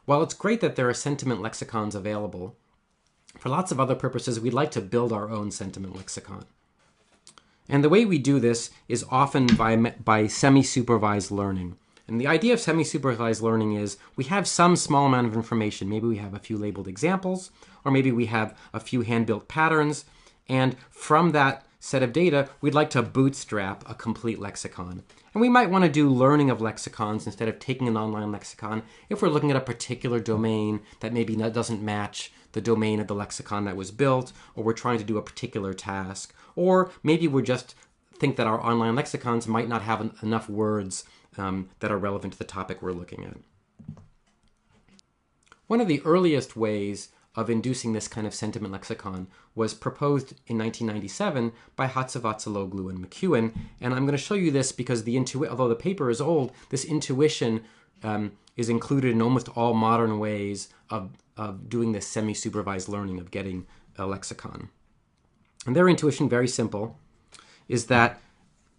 While it's great that there are sentiment lexicons available, for lots of other purposes, we'd like to build our own sentiment lexicon. And the way we do this is often by semi-supervised learning. And the idea of semi-supervised learning is we have some small amount of information. Maybe we have a few labeled examples, or maybe we have a few hand-built patterns. And from that set of data, we'd like to bootstrap a complete lexicon. And we might want to do learning of lexicons instead of taking an online lexicon if we're looking at a particular domain that maybe doesn't match the domain of the lexicon that was built, or we're trying to do a particular task, or maybe we just think that our online lexicons might not have enough words that are relevant to the topic we're looking at. One of the earliest ways of inducing this kind of sentiment lexicon was proposed in 1997 by Hatzivatsaloglu and McEwen, and I'm going to show you this because although the paper is old, this intuition is included in almost all modern ways of doing this semi-supervised learning of getting a lexicon. And their intuition, very simple, is that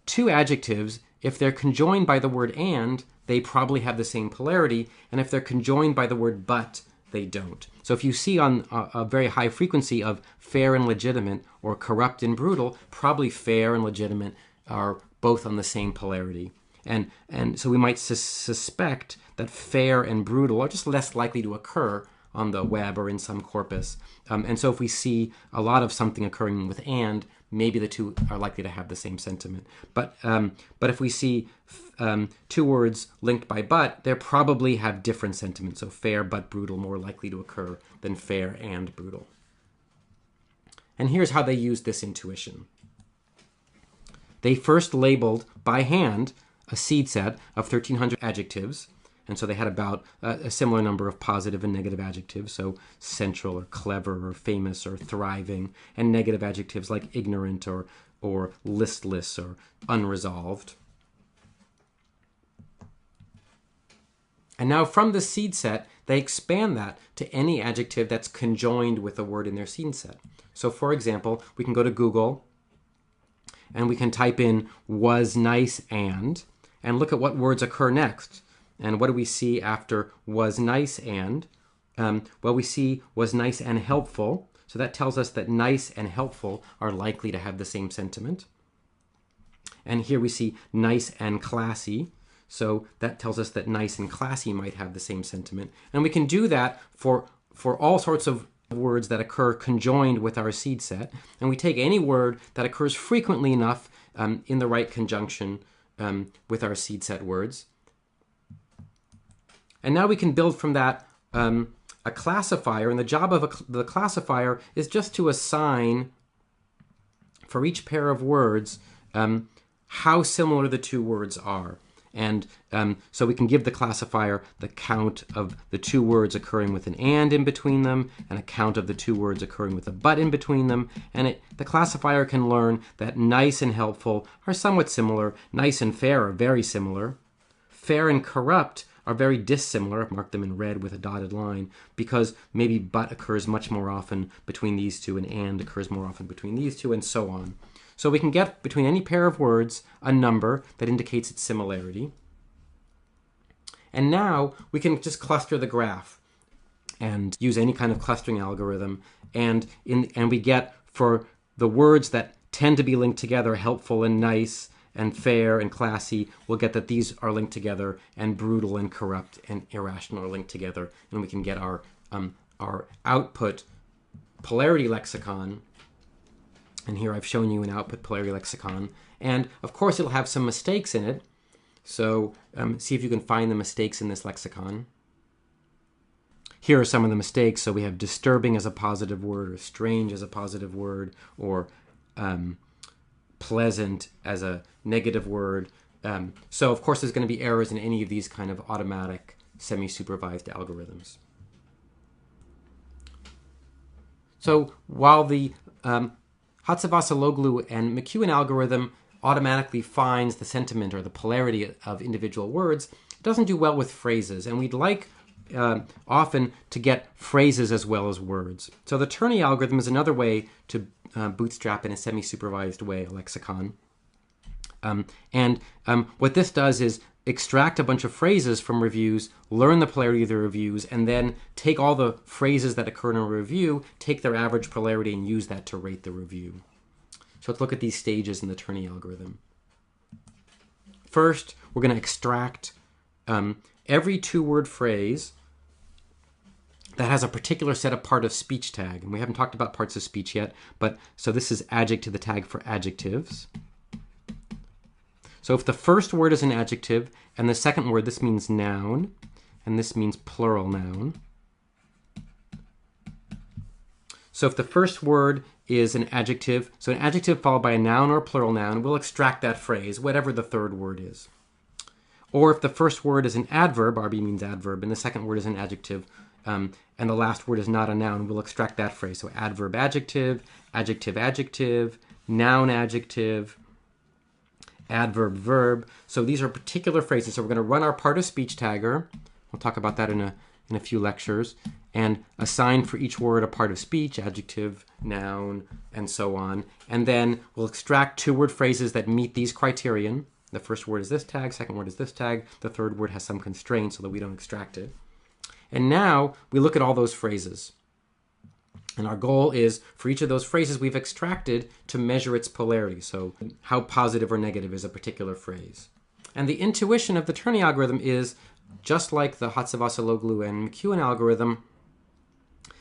two adjectives, if they're conjoined by the word and, they probably have the same polarity, and if they're conjoined by the word but, they don't. So if you see on a very high frequency of fair and legitimate or corrupt and brutal, probably fair and legitimate are both on the same polarity. And so we might suspect that fair and brutal are just less likely to occur on the web or in some corpus. And so if we see a lot of something occurring with and, maybe the two are likely to have the same sentiment. But if we see two words linked by but, they probably have different sentiments. So fair but brutal more likely to occur than fair and brutal. And here's how they used this intuition. They first labeled by hand a seed set of 1,300 adjectives. And so they had about a similar number of positive and negative adjectives, so central or clever or famous or thriving, and negative adjectives like ignorant or listless or unresolved. And now from the seed set, they expand that to any adjective that's conjoined with a word in their seed set. So for example, we can go to Google and we can type in was nice and look at what words occur next. And what do we see after was nice and? Well, we see was nice and helpful. So that tells us that nice and helpful are likely to have the same sentiment. And here we see nice and classy. So that tells us that nice and classy might have the same sentiment. And we can do that for all sorts of words that occur conjoined with our seed set. And we take any word that occurs frequently enough in the right conjunction with our seed set words. And now we can build from that a classifier, and the job of the classifier is just to assign for each pair of words how similar the two words are. And so we can give the classifier the count of the two words occurring with an and in between them, and a count of the two words occurring with a but in between them. And the classifier can learn that nice and helpful are somewhat similar, nice and fair are very similar, fair and corrupt are very dissimilar. I've marked them in red with a dotted line because maybe but occurs much more often between these two and occurs more often between these two, and so on. So we can get between any pair of words a number that indicates its similarity. And now we can just cluster the graph and use any kind of clustering algorithm. And we get for the words that tend to be linked together, helpful and nice and fair and classy, we'll get that these are linked together, and brutal and corrupt and irrational are linked together. And we can get our output polarity lexicon. And here I've shown you an output polarity lexicon. And of course it'll have some mistakes in it. So see if you can find the mistakes in this lexicon. Here are some of the mistakes. So we have disturbing as a positive word, or strange as a positive word, or pleasant as a negative word. So of course there's going to be errors in any of these kind of automatic semi-supervised algorithms. So while the Hatzivatsaloglu and McEwen algorithm automatically finds the sentiment or the polarity of individual words, it doesn't do well with phrases, and we'd like often to get phrases as well as words. So the Turney algorithm is another way to bootstrap in a semi-supervised way a lexicon. What this does is extract a bunch of phrases from reviews, learn the polarity of the reviews, and then take all the phrases that occur in a review, take their average polarity, and use that to rate the review. So let's look at these stages in the Turney algorithm. First, we're going to extract every two-word phrase that has a particular set of part of speech tag. And we haven't talked about parts of speech yet, but so this is adjective, the tag for adjectives. So if the first word is an adjective and the second word, this means noun, and this means plural noun. So if the first word is an adjective, so an adjective followed by a noun or a plural noun, we'll extract that phrase, whatever the third word is. Or if the first word is an adverb, RB means adverb, and the second word is an adjective, and the last word is not a noun, we'll extract that phrase. So adverb, adjective, adjective, adjective, noun, adjective, adverb, verb. So these are particular phrases. So we're going to run our part of speech tagger. We'll talk about that in a few lectures, and assign for each word a part of speech, adjective, noun, and so on. And then we'll extract two-word phrases that meet these criterion. The first word is this tag, second word is this tag, the third word has some constraint so that we don't extract it. And now we look at all those phrases. And our goal is for each of those phrases we've extracted to measure its polarity. So how positive or negative is a particular phrase. And the intuition of the Turney algorithm is, just like the Hatzavassaloglu and McEwen algorithm,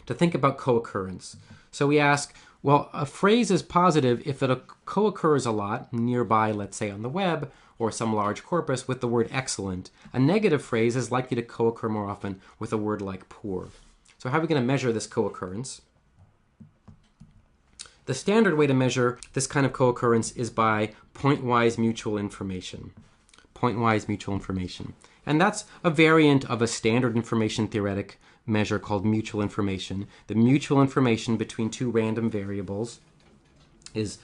to think about co-occurrence. So we ask, well, a phrase is positive if it co-occurs a lot nearby, let's say on the web, or some large corpus with the word excellent. A negative phrase is likely to co-occur more often with a word like poor. So how are we going to measure this co-occurrence? The standard way to measure this kind of co-occurrence is by point-wise mutual information. Point-wise mutual information. And that's a variant of a standard information theoretic measure called mutual information. The mutual information between two random variables is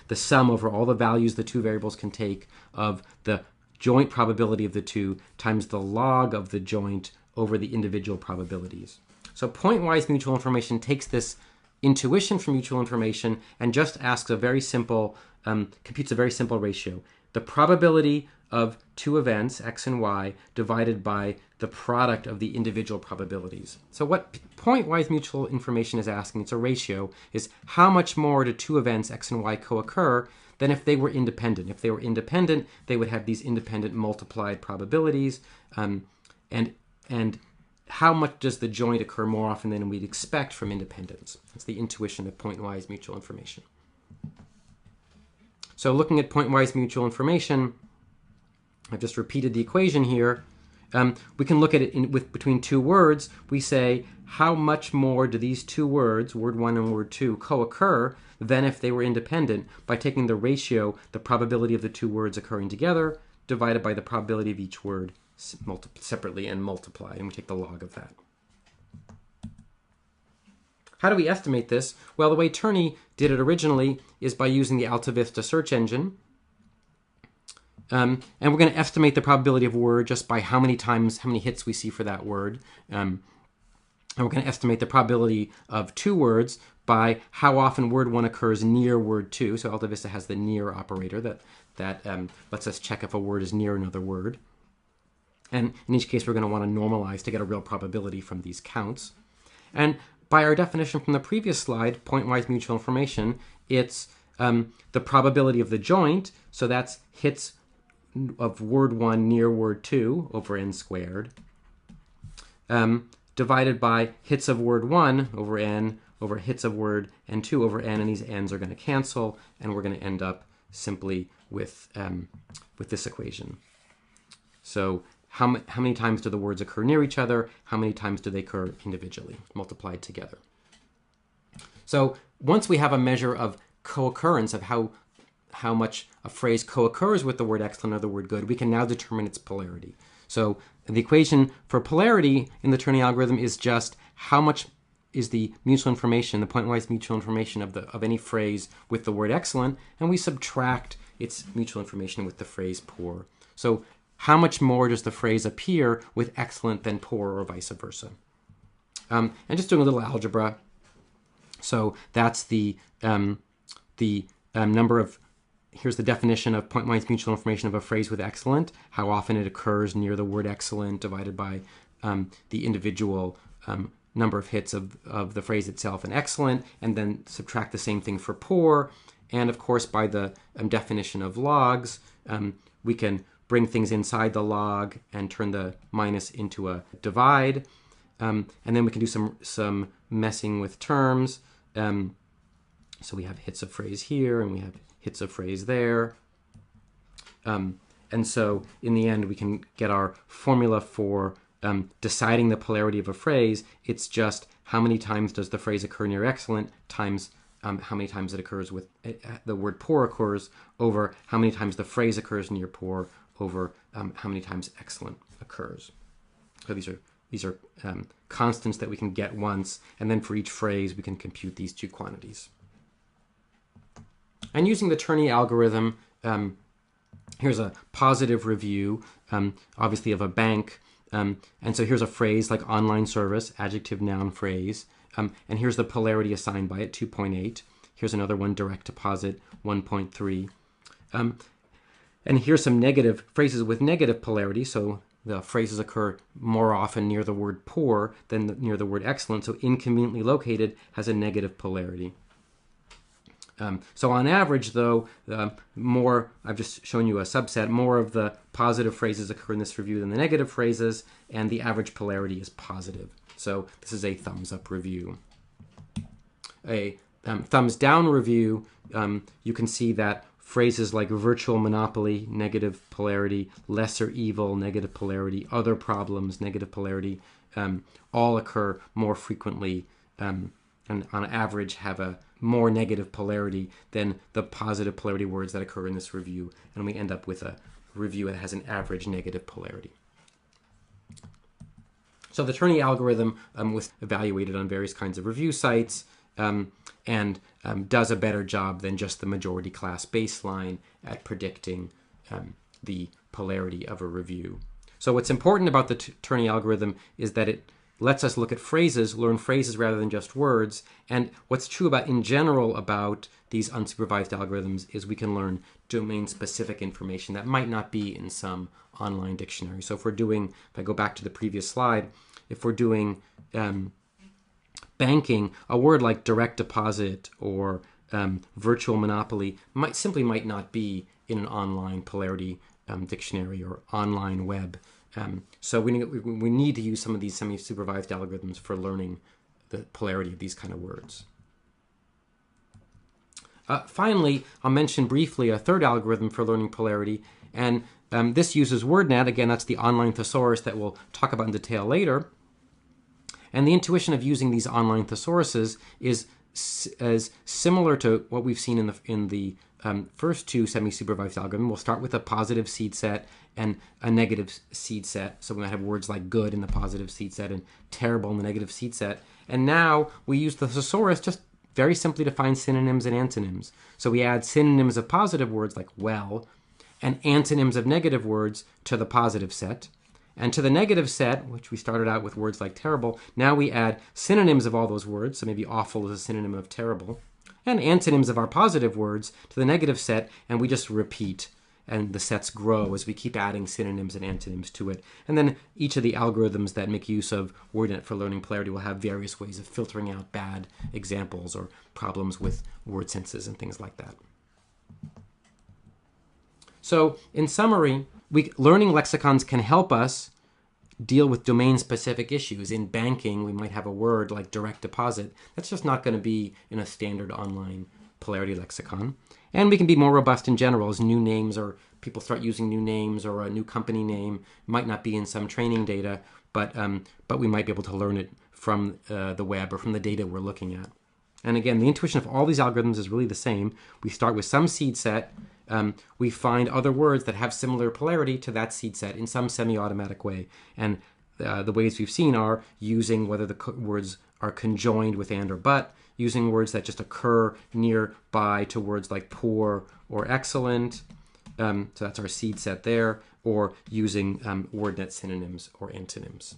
the sum over all the values the two variables can take of the joint probability of the two times the log of the joint over the individual probabilities. So point-wise mutual information takes this intuition from mutual information and just asks a very simple, computes a very simple ratio. The probability of two events, x and y, divided by the product of the individual probabilities. So what point-wise mutual information is asking, it's a ratio, is how much more do two events, x and y, co-occur than if they were independent. If they were independent, they would have these independent multiplied probabilities, and how much does the joint occur more often than we'd expect from independence? That's the intuition of point-wise mutual information. So looking at point-wise mutual information, I've just repeated the equation here. We can look at it between two words. We say, how much more do these two words, word one and word two, co-occur than if they were independent by taking the ratio, the probability of the two words occurring together, divided by the probability of each word separately and multiplied, and we take the log of that. How do we estimate this? Well, the way Turney did it originally is by using the AltaVista search engine. And we're going to estimate the probability of a word just by how many hits we see for that word. And we're going to estimate the probability of two words by how often word one occurs near word two. So AltaVista has the near operator that lets us check if a word is near another word. And in each case, we're going to want to normalize to get a real probability from these counts. And by our definition from the previous slide, point-wise mutual information, it's the probability of the joint, so that's hits of word one near word two over n squared, divided by hits of word one over n over hits of word n2 over n, and these n's are going to cancel, and we're going to end up simply with this equation. So how many times do the words occur near each other? How many times do they occur individually, multiplied together? So once we have a measure of co-occurrence, of how much a phrase co-occurs with the word excellent or the word good, we can now determine its polarity. So the equation for polarity in the Turney algorithm is just how much is the mutual information, the point-wise mutual information of any phrase with the word excellent, and we subtract its mutual information with the phrase poor. So how much more does the phrase appear with excellent than poor, or vice versa? And just doing a little algebra. So that's the number of Here's the definition of pointwise mutual information of a phrase with excellent, how often it occurs near the word excellent divided by the individual number of hits of the phrase itself and excellent, and then subtract the same thing for poor. And of course, by the definition of logs, we can bring things inside the log and turn the minus into a divide. And then we can do some messing with terms. So we have hits of phrase here, and we have hits of phrase there. And so in the end, we can get our formula for deciding the polarity of a phrase. It's just how many times does the phrase occur near excellent times how many times it occurs with the word poor occurs over how many times the phrase occurs near poor over how many times excellent occurs. So these are constants that we can get once, and then for each phrase we can compute these two quantities. And using the Turney algorithm, here's a positive review, obviously of a bank. And so here's a phrase like online service, adjective, noun, phrase. And here's the polarity assigned by it, 2.8. Here's another one, direct deposit, 1.3. And here's some negative phrases with negative polarity. So the phrases occur more often near the word poor than near the word excellent. So inconveniently located has a negative polarity. So on average, though, I've just shown you a subset, more of the positive phrases occur in this review than the negative phrases, and the average polarity is positive. So this is a thumbs up review. A thumbs down review, you can see that phrases like virtual monopoly, negative polarity, lesser evil, negative polarity, other problems, negative polarity, all occur more frequently and on average have a more negative polarity than the positive polarity words that occur in this review. And we end up with a review that has an average negative polarity. So the Turney algorithm was evaluated on various kinds of review sites and does a better job than just the majority class baseline at predicting the polarity of a review. So what's important about the Turney algorithm is that it lets us look at phrases, learn phrases rather than just words. And what's true about in general about these unsupervised algorithms is we can learn domain-specific information that might not be in some online dictionary. So if I go back to the previous slide, if we're doing banking, a word like direct deposit or virtual monopoly might not be in an online polarity dictionary or online web. So we need to use some of these semi-supervised algorithms for learning the polarity of these kind of words. Finally, I'll mention briefly a third algorithm for learning polarity, and this uses WordNet. Again, that's the online thesaurus that we'll talk about in detail later. And the intuition of using these online thesauruses is similar to what we've seen in the first two semi-supervised algorithms. We'll start with a positive seed set and a negative seed set. So we might have words like good in the positive seed set and terrible in the negative seed set. And now we use the thesaurus just very simply to find synonyms and antonyms. So we add synonyms of positive words like well and antonyms of negative words to the positive set. And to the negative set, which we started out with words like terrible, now we add synonyms of all those words. So maybe awful is a synonym of terrible. And antonyms of our positive words to the negative set, and we just repeat. And the sets grow as we keep adding synonyms and antonyms to it. And then each of the algorithms that make use of WordNet for learning polarity will have various ways of filtering out bad examples or problems with word senses and things like that. So in summary, learning lexicons can help us deal with domain-specific issues. In banking, we might have a word like direct deposit. That's just not going to be in a standard online polarity lexicon. And we can be more robust in general as new names or people start using new names or a new company name might not be in some training data, but we might be able to learn it from the web or from the data we're looking at. And again, the intuition of all these algorithms is really the same. We start with some seed set. We find other words that have similar polarity to that seed set in some semi-automatic way. And the ways we've seen are using whether the words are conjoined with and or but, using words that just occur nearby to words like poor or excellent. So that's our seed set there, or using WordNet synonyms or antonyms.